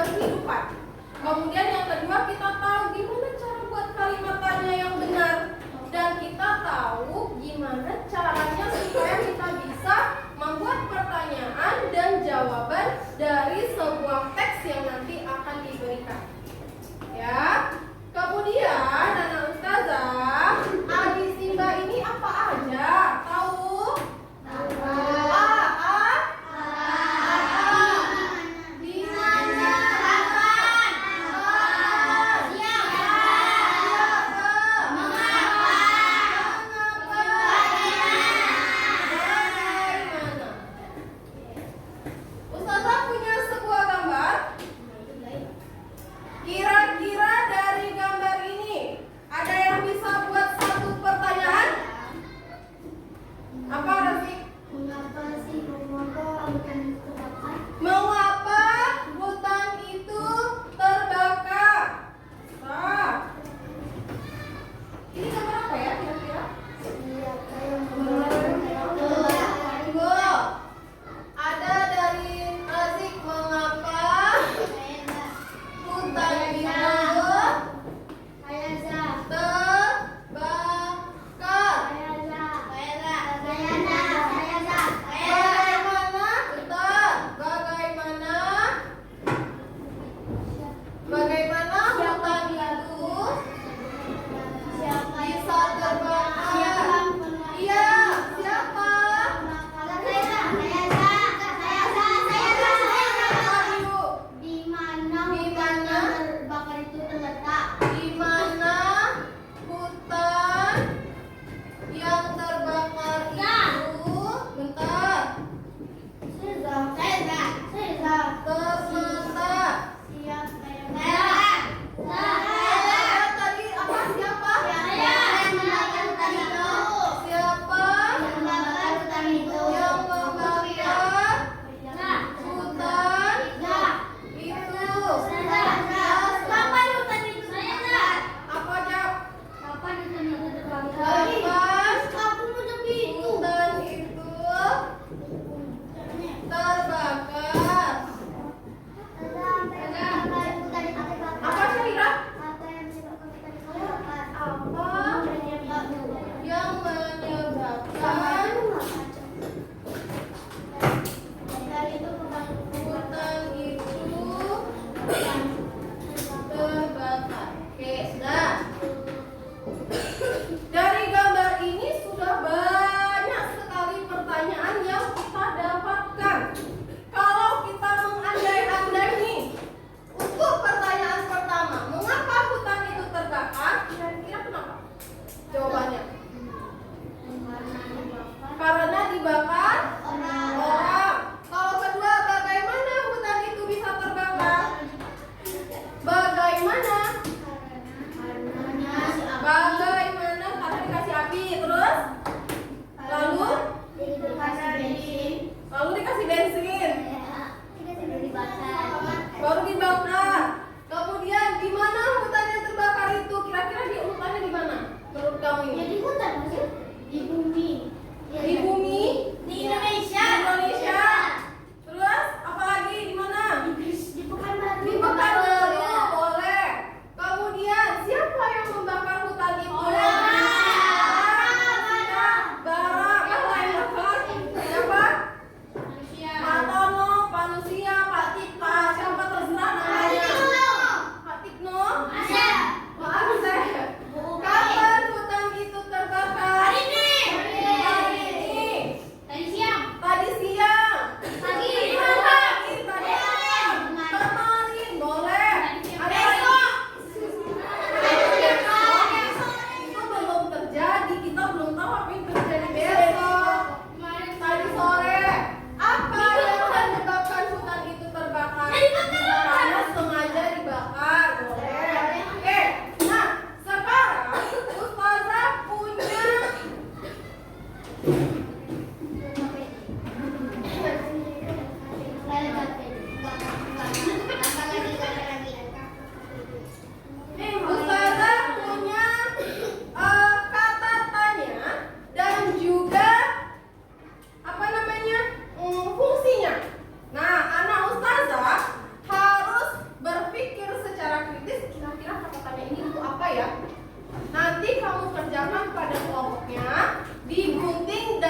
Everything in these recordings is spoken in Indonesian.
kehidupan. Kemudian yang kedua, kita tahu gimana cara buat kalimat tanya yang benar. Dan kita tahu gimana caranya supaya kita bisa membuat pertanyaan dan jawaban dari sebuah teks yang nanti akan diberikan. Ya. Kemudian anak ustazah, audisi Mbak ini apa aja? Tahu? Kira-kira dari gambar ini ada yang bisa buat satu pertanyaan? Apa Rafiq? Mengapa Mengapa hutan itu terbakar? Nah, ini gambar apa ya kira-kira? Tunggu. Ada dari Rafiq, mengapa hutan itu terbakar?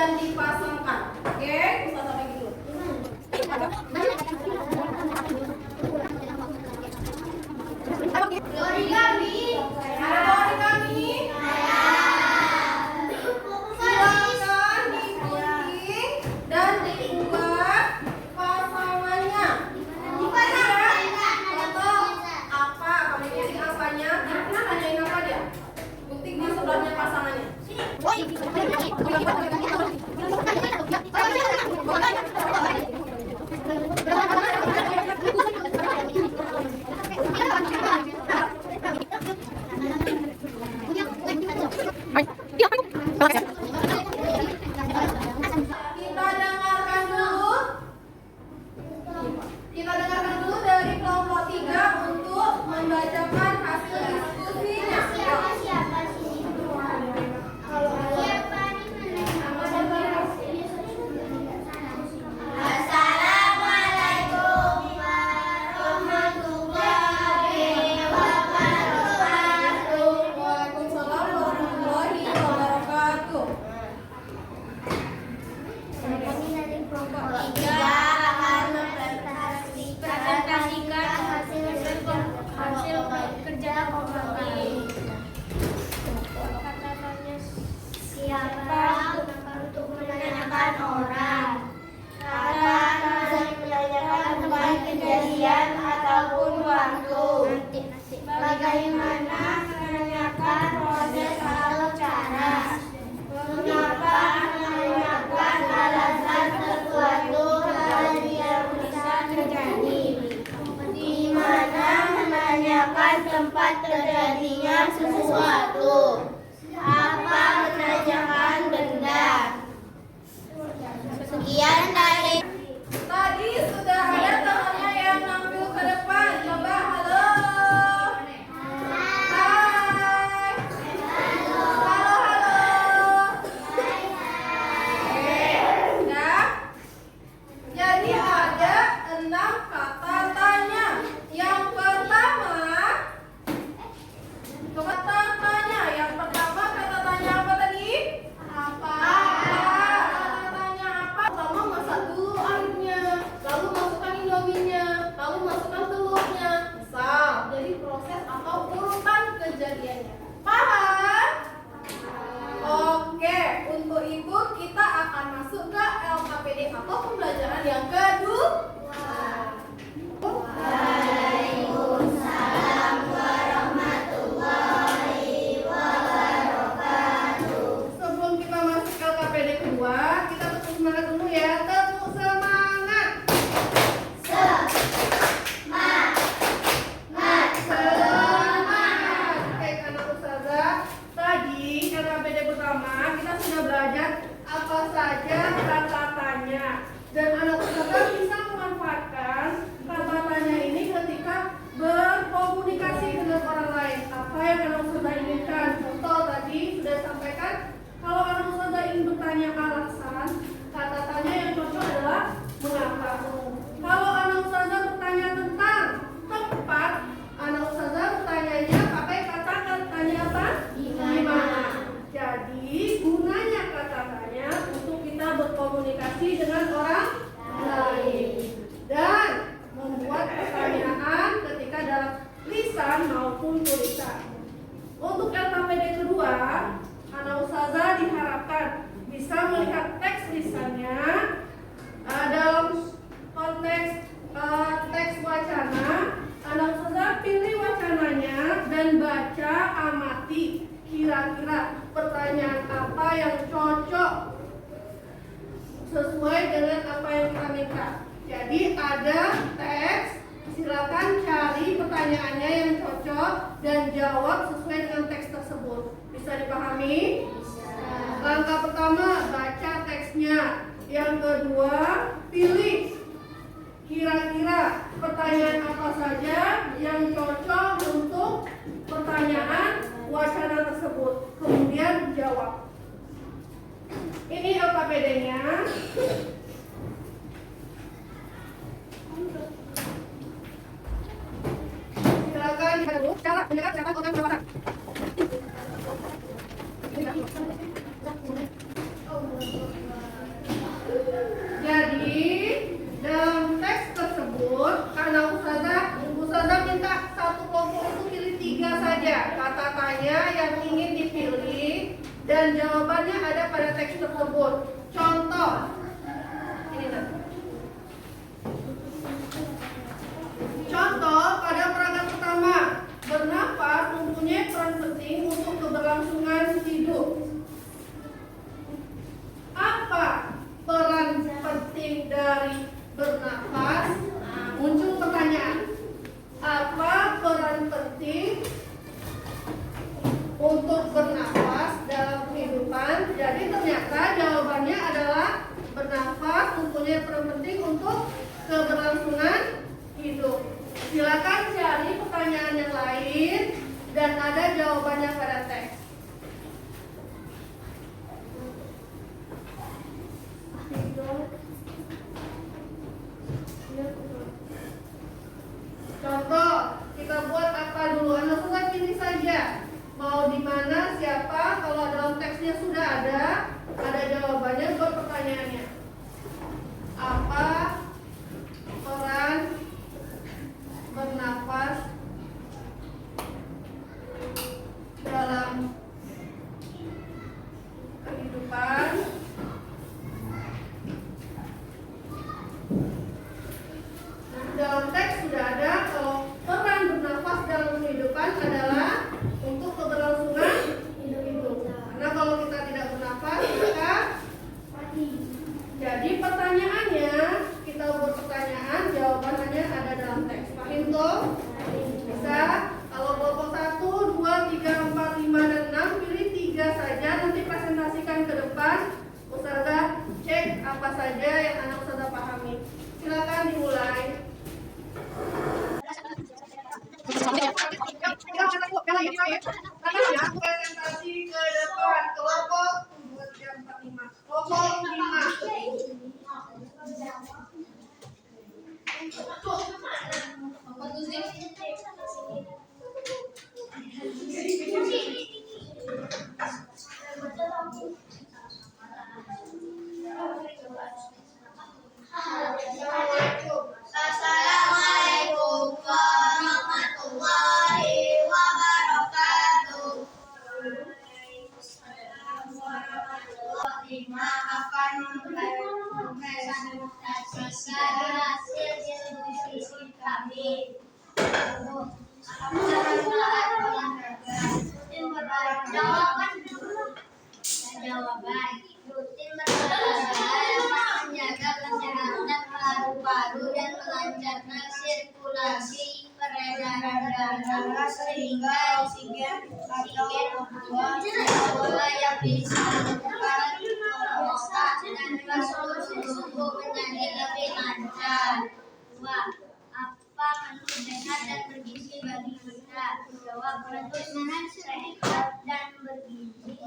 dan dipasangkan. Oke, Ustaz sampai gitu. Origami. Ada origami? Silakan digunting dan dibuat pasangannya. Contoh apa? Kamu gunting apanya? Kira-kira nanyain apa dia? Gunting di sebelahnya pasangannya. Kita dengarkan dulu dari kelompok 3 untuk membacakan hasil diskusinya. Assalamualaikum warahmatullahi wabarakatuh. Waalaikumsalam warahmatullahi wabarakatuh. Kami dari kelompok 3 akan mempresentasikan hasil kerja kelompok kami. Kata-katanya siapa untuk menanyakan orang. Kata menanyakan tempat kejadian ataupun waktu. Bagaimana menanyakan proses atau cara. Mengapa menanyakan alasan sesuatu hal yang bisa terjadi. Di mana menanyakan tempat terjadinya sesuatu. Apa menanyakan benda. Sekian dari Tadi sudah ada temannya yang nampil ke depan. Coba halo. Hai. Halo, halo. Sudah? Jadi ada 6 kata tanya. Yang pertama, kata tanya. Yang pertama kata tanya apa tadi? Apa? Kata tanya apa? Pertama masak dulu airnya, lalu masukkan indominya, lalu masukkan telurnya. Misal, jadi proses atau urutan kejadiannya. Paham? Oke, untuk itu kita akan masuk ke LKPD atau pembelajaran yang kedua. Waalaikumsalam warahmatullahi wabarakatuh. Sebelum kita masuk ke LKPD kedua, kita tepuk semangat dulu ya. Tepuk semangat. Semangat. Semangat. Baik anak ustazah, tadi LKPD pertama kita sudah belajar apa saja kata tanya. Dan anak ustazah bisa memanfaatkan kata tanya ini ketika berkomunikasi dengan orang lain. Apa yang anak ustazah inginkan? Contoh tadi sudah sampaikan, kalau anak ustazah ingin bertanya alasan, kata tanya yang cocok adalah mengapa. Kalau anak ustazah bertanya tentang tempat, anak ustazah bertanyanya pakai kata tanya apa? Gimana? Jadi gunanya kata tanya untuk kita berkomunikasi dengan orang lain dan membuat pertanyaan ketika dalam lisan maupun tulisan. Untuk LKPD kedua, anak ustazah diharapkan bisa melihat teks lisannya dalam konteks teks wacana. Anak ustazah pilih wacananya dan baca, amati kira-kira pertanyaan apa yang cocok sesuai dengan apa yang kita minta. Jadi ada teks, silakan cari pertanyaannya yang cocok dan jawab sesuai dengan teks tersebut. Bisa dipahami? Langkah pertama, baca teksnya. Yang kedua, pilih kira-kira pertanyaan apa saja yang cocok untuk pertanyaan wacana tersebut. Kemudian jawab. Ini LKPD-nya. Silakan dulu cara mendengarkan orang berwawasan. menit terpenting untuk keberlangsungan hidup. Silakan cari pertanyaan yang lain dan ada jawabannya pada teks. Contoh, kita buat apa dulu? Anak suka pilih saja. Mau di mana, siapa? Kalau dalam teksnya sudah ada jawabannya buat pertanyaannya. Apa peran bernafas dalam kehidupan? Dalam teks sudah ada kalau peran bernafas dalam kehidupan adalah untuk keberlangsungan hidup. Karena kalau kita tidak bernafas maka mati. Jadi pertanyaannya kita buat pertanyaan, jawabannya ada dalam teks. Paham toh? Bisa. Kalau kelompok 1, 2, 3, 4, 5 dan 6 pilih 3 saja. Nanti presentasikan ke depan. Ustazah cek apa saja yang anak ustazah pahami. Silakan dimulai. Presentasi ke depan kelompok 2, 3, 4, 5. Kelompok Assalamualaikum warahmatullahi wabarakatuh. Akan mempresentasikan hasil diskusi kami. Jawaban rutin berolahraga menjaga kesehatan paru-paru dan melancarkan sirkulasi peredaran darah sehingga oksigen bola yang bisa menekan otak dan seluruh tubuh menjadi lebih lancar. 2. Apa menu sehat dan bergizi bagi kita? Jawab, makanan sehat dan bergizi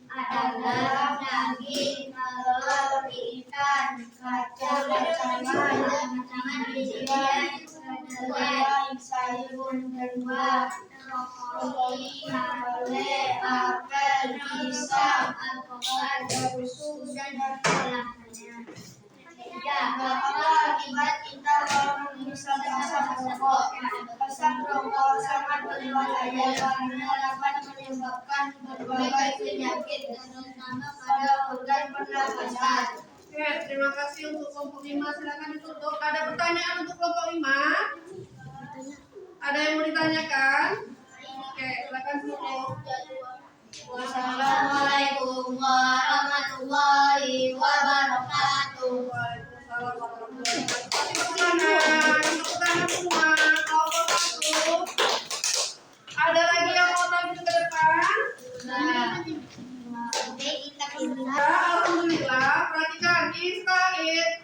adalah daging, telur, ikan, kacang-kacangan, isian, kedelai, sayur, dan buah, roti, kale, apel, pisang, alpukat, susu, dan olahannya. 3. Apa akibat kita kalau menghisap asap rokok? Asap rokok sangat berbahaya karena dapat menyebabkan berbagai penyakit terutama pada organ pernapasan. Oke, terima kasih untuk kelompok 5. Silakan ditutup. Ada pertanyaan untuk kelompok 5? Ada yang mau ditanyakan? Oke, silakan tutup. Wassalamualaikum warahmatullahi wabarakatuh. Waalaikumsalam warahmatullahi wabarakatuh. Tepuk tangan semua. Kelompok 1. Ada lagi yang mau tampil ke depan? Alhamdulillah. Perhatikan, Ista'id.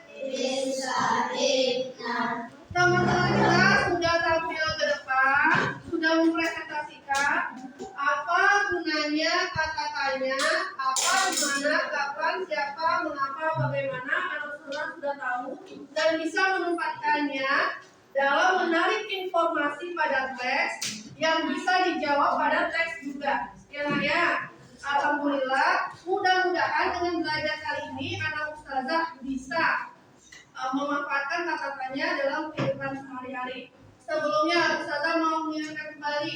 Teman-teman kita sudah tampil ke depan, sudah mempresentasikan apa gunanya kata-katanya, apa, dimana, kapan, siapa, mengapa, bagaimana. Anak-anak sudah tahu dan bisa menempatkannya dalam menarik informasi pada teks yang bisa dijawab pada teks juga. Ya, alhamdulillah. Mudah-mudahan dengan belajar kali ini anak ustazah bisa memanfaatkan kata-katanya dalam kehidupan sehari-hari. Sebelumnya ustazah mau mengingatkan kembali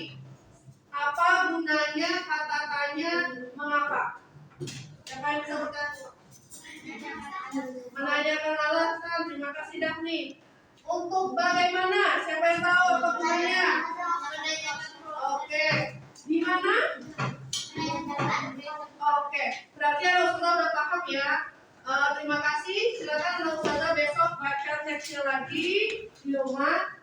apa gunanya kata-katanya mengapa. Siapa yang bisa berkata? Menanyakan alasan. Terima kasih Daphne. Untuk bagaimana? Siapa yang tahu apa gunanya? Oke. Di mana? Oke. Berarti anak ustazah udah paham ya. Terima kasih. Silakan anak ustazah besok baca teksnya lagi di rumah.